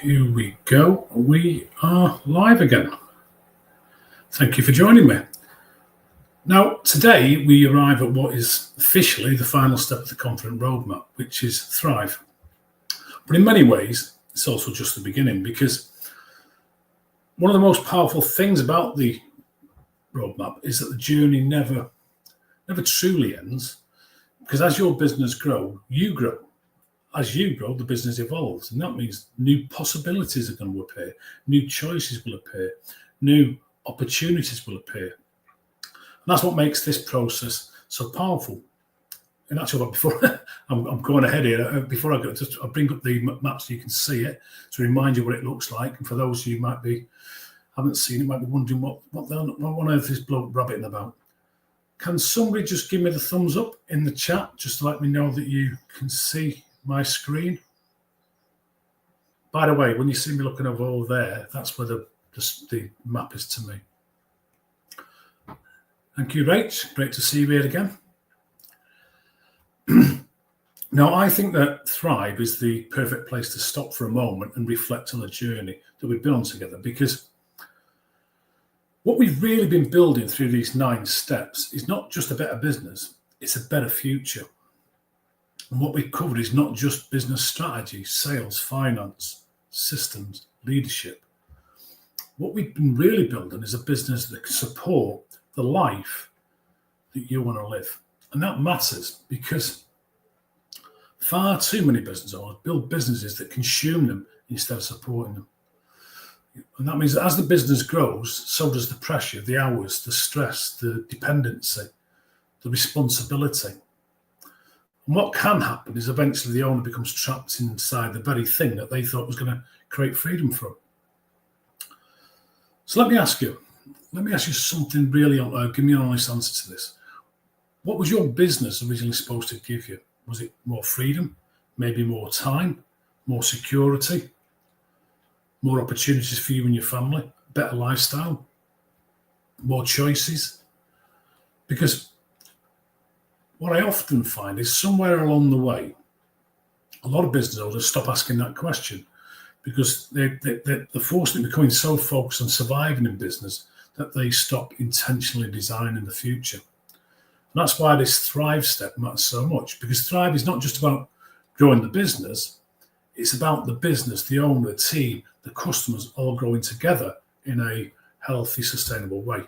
Here we go. We are live again. Thank you for joining me. Now, today we arrive at what is officially the final step of the Confident Roadmap, which is Thrive. But in many ways, it's also just the beginning, because one of the most powerful things about the roadmap is that the journey never truly ends, because as your business grows, you grow. As you grow, the business evolves, and that means new possibilities are going to appear, new choices will appear, new opportunities will appear. And that's what makes this process so powerful. And actually, before I'm going ahead here, before I go, I'll bring up the map so you can see it, to remind you what it looks like. And for those of you who haven't seen it, might be wondering what on earth is bloke rabbiting about. Can somebody just give me the thumbs up in the chat, just to let me know that you can see my screen? By the way, when you see me looking over there, that's where the map is to me. Thank you, Rach. Great to see you here again. Now, I think that Thrive is the perfect place to stop for a moment and reflect on the journey that we've been on together, because what we've really been building through these 9 steps is not just a better business, it's a better future. And what we've covered is not just business strategy, sales, finance, systems, leadership. What we've been really building is a business that can support the life that you want to live. And that matters, because far too many business owners build businesses that consume them instead of supporting them. And that means that as the business grows, so does the pressure, the hours, the stress, the dependency, the responsibility. And what can happen is eventually the owner becomes trapped inside the very thing that they thought was going to create freedom from. So let me ask you something really, give me an honest answer to this. What was your business originally supposed to give you? Was it more freedom, maybe more time, more security, more opportunities for you and your family, better lifestyle, more choices? Because what I often find is somewhere along the way, a lot of business owners stop asking that question, because they're forced into becoming so focused on surviving in business that they stop intentionally designing the future. And that's why this Thrive step matters so much, because Thrive is not just about growing the business, it's about the business, the owner, the team, the customers all growing together in a healthy, sustainable way.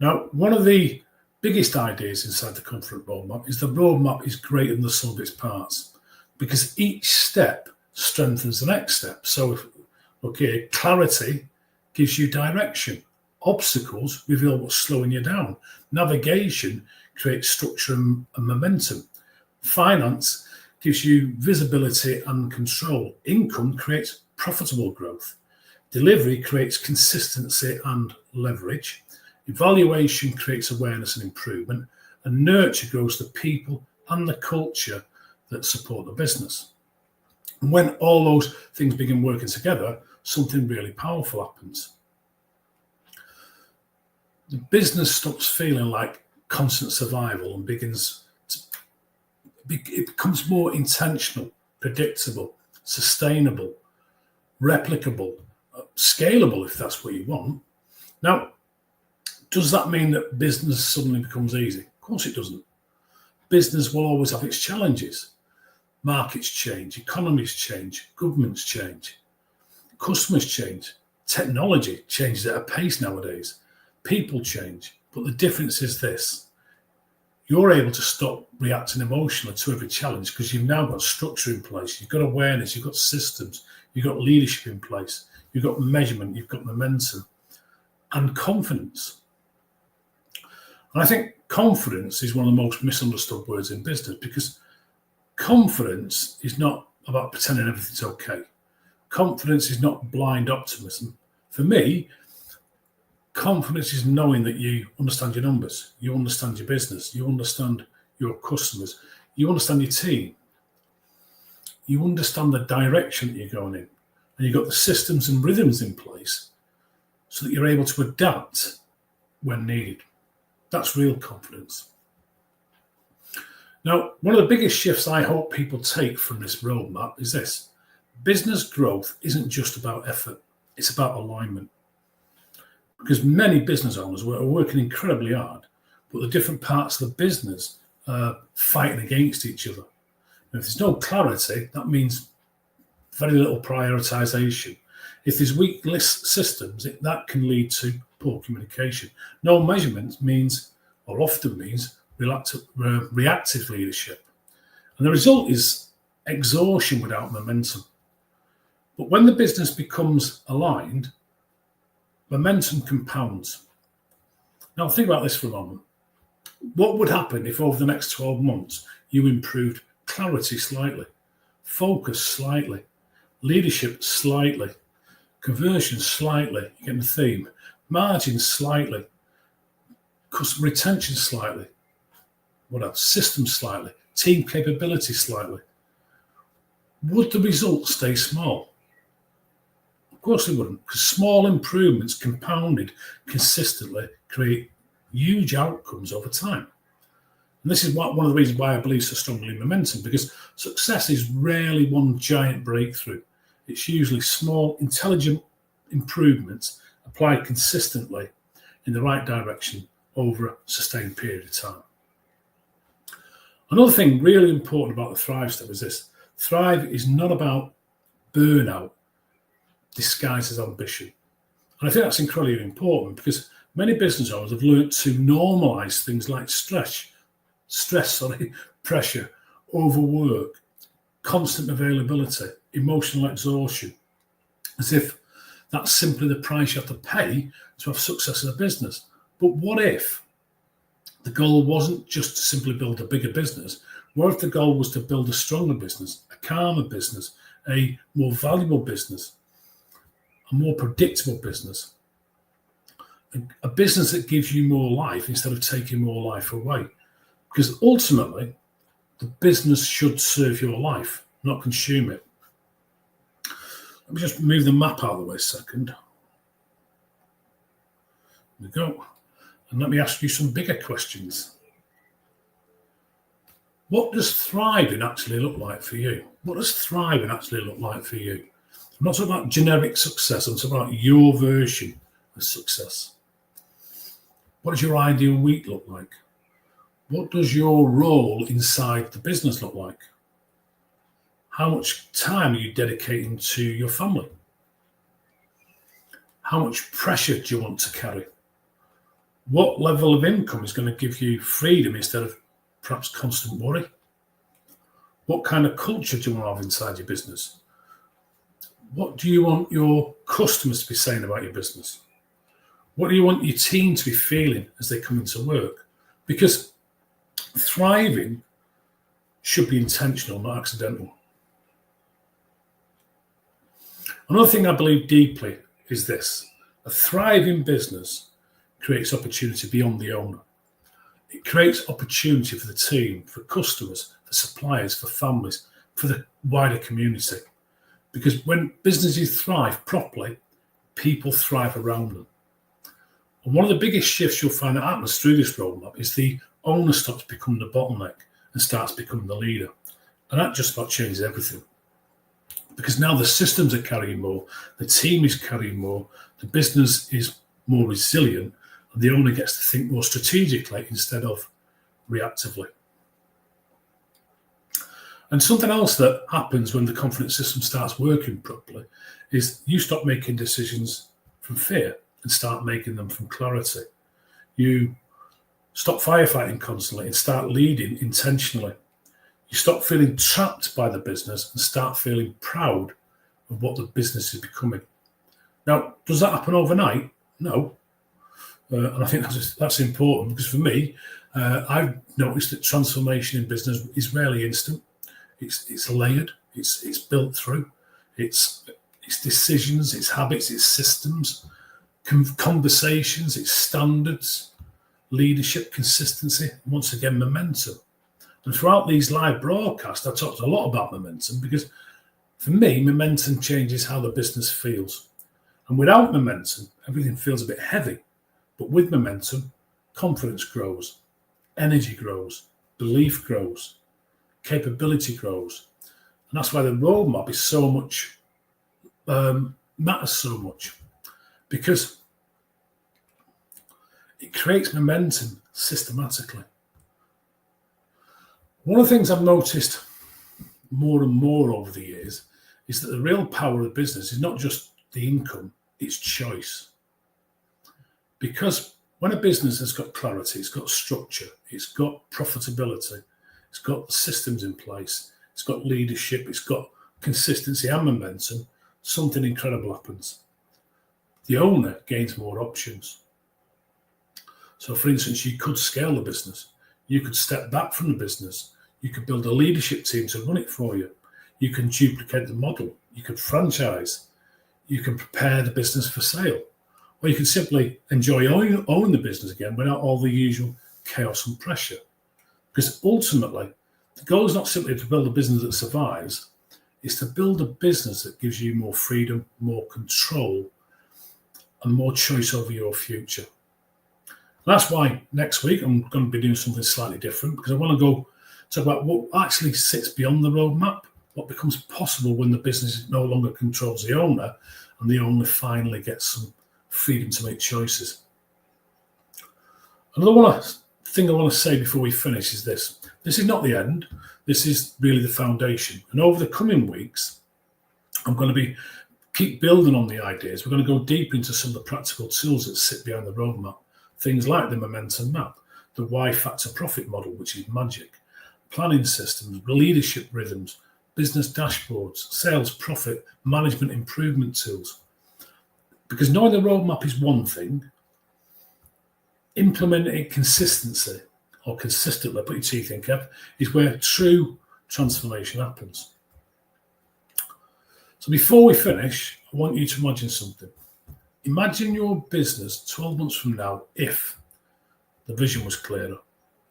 Now, one of the biggest ideas inside the Confident Roadmap is the roadmap is greater than the sum of its parts, because each step strengthens the next step. So, clarity gives you direction. Obstacles reveal what's slowing you down. Navigation creates structure and momentum. Finance gives you visibility and control. Income creates profitable growth. Delivery creates consistency and leverage. Evaluation creates awareness and improvement. And nurture grows the people and the culture that support the business. And when all those things begin working together, something really powerful happens. The business stops feeling like constant survival and it becomes more intentional, predictable, sustainable, replicable, scalable, if that's what you want. Now, does that mean that business suddenly becomes easy? Of course it doesn't. Business will always have its challenges. Markets change, economies change, governments change, customers change, technology changes at a pace nowadays, people change. But the difference is this: you're able to stop reacting emotionally to every challenge, because you've now got structure in place, you've got awareness, you've got systems, you've got leadership in place, you've got measurement, you've got momentum and confidence. And I think confidence is one of the most misunderstood words in business, because confidence is not about pretending everything's okay. Confidence is not blind optimism. For me, confidence is knowing that you understand your numbers, you understand your business, you understand your customers, you understand your team, you understand the direction that you're going in, and you've got the systems and rhythms in place so that you're able to adapt when needed. That's real confidence. Now, one of the biggest shifts I hope people take from this roadmap is this: business growth isn't just about effort, it's about alignment. Because many business owners are working incredibly hard, but the different parts of the business are fighting against each other. And if there's no clarity, that means very little prioritization. If there's weak list systems, that can lead to poor communication. No measurement means, or often means, reactive leadership. And the result is exhaustion without momentum. But when the business becomes aligned, momentum compounds. Now think about this for a moment. What would happen if over the next 12 months you improved clarity slightly, focus slightly, leadership slightly, conversion slightly, you get the theme, margin slightly, customer retention slightly, what else? System slightly, team capability slightly. Would the results stay small? Of course they wouldn't, because small improvements compounded consistently create huge outcomes over time. And this is one of the reasons why I believe so strongly in momentum, because success is rarely one giant breakthrough. It's usually small, intelligent improvements applied consistently in the right direction over a sustained period of time. Another thing really important about the Thrive step is this. Thrive is not about burnout disguised as ambition. And I think that's incredibly important because many business owners have learned to normalize things like stress, pressure, overwork, constant availability, emotional exhaustion, as if that's simply the price you have to pay to have success in a business. But what if the goal wasn't just to simply build a bigger business? What if the goal was to build a stronger business, a calmer business, a more valuable business, a more predictable business, a business that gives you more life instead of taking more life away? Because ultimately, the business should serve your life, not consume it. Let me just move the map out of the way a second. There we go. And let me ask you some bigger questions. What does thriving actually look like for you? What does thriving actually look like for you? I'm not talking about generic success. I'm talking about your version of success. What does your ideal week look like? What does your role inside the business look like? How much time are you dedicating to your family? How much pressure do you want to carry? What level of income is going to give you freedom instead of perhaps constant worry? What kind of culture do you want to have inside your business? What do you want your customers to be saying about your business? What do you want your team to be feeling as they come into work? Because thriving should be intentional, not accidental. Another thing I believe deeply is this. A thriving business creates opportunity beyond the owner. It creates opportunity for the team, for customers, for suppliers, for families, for the wider community. Because when businesses thrive properly, people thrive around them. And one of the biggest shifts you'll find that happens through this roadmap is the owner stops becoming the bottleneck and starts becoming the leader. And that just about changes everything. Because now the systems are carrying more, the team is carrying more, the business is more resilient, and the owner gets to think more strategically instead of reactively. And something else that happens when the confidence system starts working properly is you stop making decisions from fear and start making them from clarity. You stop firefighting constantly and start leading intentionally. You stop feeling trapped by the business and start feeling proud of what the business is becoming. Now, does that happen overnight? No. And I think that's important because for me, I've noticed that transformation in business is rarely instant. It's layered. It's built through. It's decisions. It's habits. It's systems, conversations. It's standards, leadership, consistency. And once again, momentum. And throughout these live broadcasts, I talked a lot about momentum because for me, momentum changes how the business feels. And without momentum, everything feels a bit heavy. But with momentum, confidence grows, energy grows, belief grows, capability grows, And that's why the roadmap is so much, matters so much, because it creates momentum systematically. One of the things I've noticed more and more over the years is that the real power of business is not just the income, it's choice. Because when a business has got clarity, it's got structure, it's got profitability, it's got systems in place, it's got leadership, it's got consistency and momentum, something incredible happens. The owner gains more options. So, for instance, you could scale the business. You could step back from the business. You could build a leadership team to run it for you. You can duplicate the model. You could franchise. You can prepare the business for sale. Or you can simply enjoy owning the business again without all the usual chaos and pressure. Because ultimately, the goal is not simply to build a business that survives, it's to build a business that gives you more freedom, more control, and more choice over your future. That's why next week I'm going to be doing something slightly different, because I want to go talk about what actually sits beyond the roadmap, what becomes possible when the business no longer controls the owner and the owner finally gets some freedom to make choices. Another thing I want to say before we finish is this. This is not the end. This is really the foundation. And over the coming weeks, I'm going to keep building on the ideas. We're going to go deep into some of the practical tools that sit behind the roadmap. Things like the momentum map, the Y factor profit model, which is magic, planning systems, leadership rhythms, business dashboards, sales profit, management improvement tools. Because knowing the roadmap is one thing, implementing it consistently, put your teeth in, Kev, is where true transformation happens. So before we finish, I want you to imagine something. Imagine your business 12 months from now if the vision was clearer,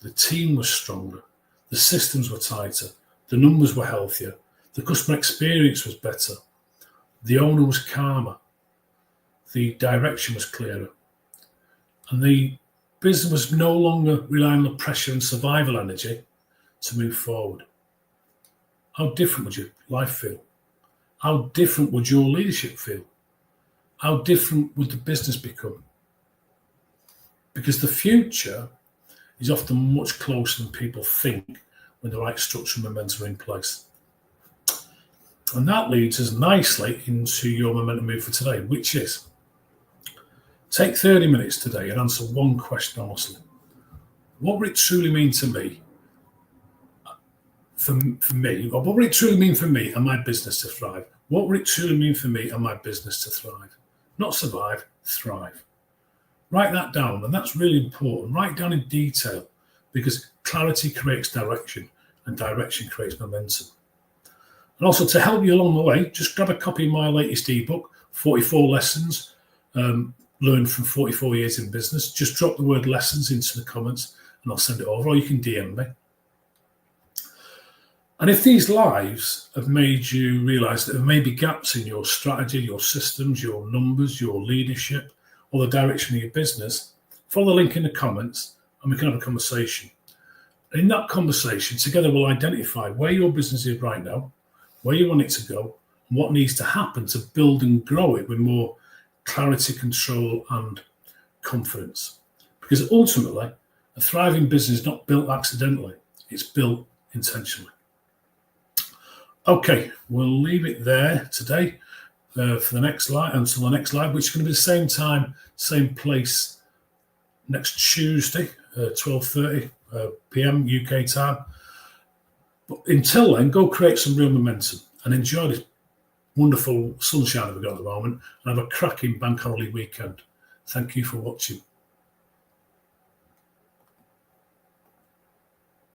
the team was stronger, the systems were tighter, the numbers were healthier, the customer experience was better, the owner was calmer, the direction was clearer, and the business was no longer relying on the pressure and survival energy to move forward. How different would your life feel? How different would your leadership feel? How different would the business become? Because the future is often much closer than people think when the right structure and momentum are in place. And that leads us nicely into your momentum move for today, which is take 30 minutes today and answer one question honestly. What would it truly mean to me, for me, or what would it truly mean for me and my business to thrive? What would it truly mean for me and my business to thrive? Not survive, thrive. Write that down, and that's really important. Write down in detail, because clarity creates direction, and direction creates momentum. And also, to help you along the way, just grab a copy of my latest ebook, 44 Lessons, Learned from 44 Years in Business. Just drop the word lessons into the comments, and I'll send it over, or you can DM me. And if these lives have made you realise that there may be gaps in your strategy, your systems, your numbers, your leadership, or the direction of your business, follow the link in the comments and we can have a conversation. And in that conversation, together we'll identify where your business is right now, where you want it to go, and what needs to happen to build and grow it with more clarity, control, and confidence. Because ultimately, a thriving business is not built accidentally, it's built intentionally. Okay, we'll leave it there today for the next live, until the next live, which is going to be the same time, same place next Tuesday, 12:30 p.m. UK time. But until then, go create some real momentum and enjoy this wonderful sunshine that we've got at the moment, and have a cracking bank holiday weekend. Thank you for watching.